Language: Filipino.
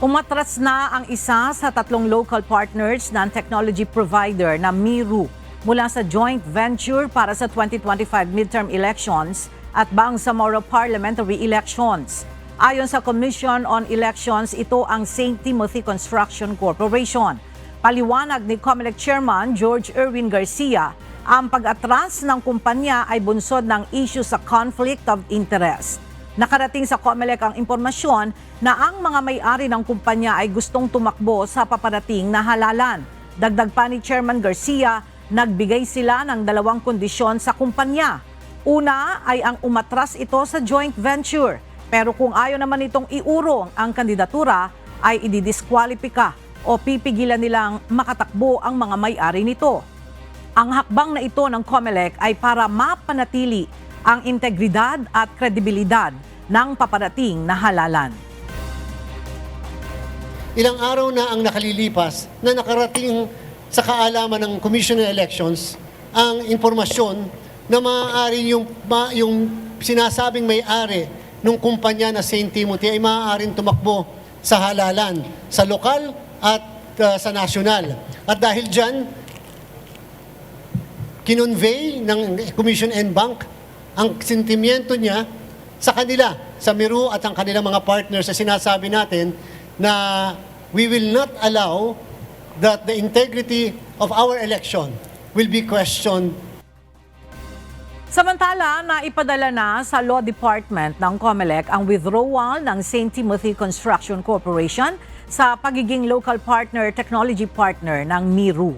Umatras na ang isa sa tatlong local partners ng technology provider na Miru mula sa joint venture para sa 2025 midterm elections at Bangsamoro parliamentary elections. Ayon sa Commission on Elections, ito ang St. Timothy Construction Corporation. Paliwanag ni COMELEC Chairman George Erwin Garcia, ang pag-atras ng kumpanya ay bunsod ng issue sa conflict of interest. Nakarating sa COMELEC ang impormasyon na ang mga may-ari ng kumpanya ay gustong tumakbo sa paparating na halalan. Dagdag pa ni Chairman Garcia, nagbigay sila ng dalawang kondisyon sa kumpanya. Una ay ang umatras ito sa joint venture. Pero kung ayaw naman itong iurong ang kandidatura, ay ididiskwalipika o pipigilan nilang makatakbo ang mga may-ari nito. Ang hakbang na ito ng COMELEC ay para mapanatili ang integridad at kredibilidad ng paparating na halalan. Ilang araw na ang nakalilipas na nakarating sa kaalaman ng Commission on Elections ang impormasyon na maaari yung sinasabing may-ari ng kumpanya na St. Timothy ay maaaring tumakbo sa halalan, sa lokal at sa nasyonal. At dahil dyan, kinonvey ng Commission and Bank ang sentimiento niya sa kanila, sa Miru at ang kanilang mga partners na sinasabi natin na we will not allow that the integrity of our election will be questioned. Samantala, naipadala na sa Law Department ng COMELEC ang withdrawal ng St. Timothy Construction Corporation sa pagiging local partner, technology partner ng Miru.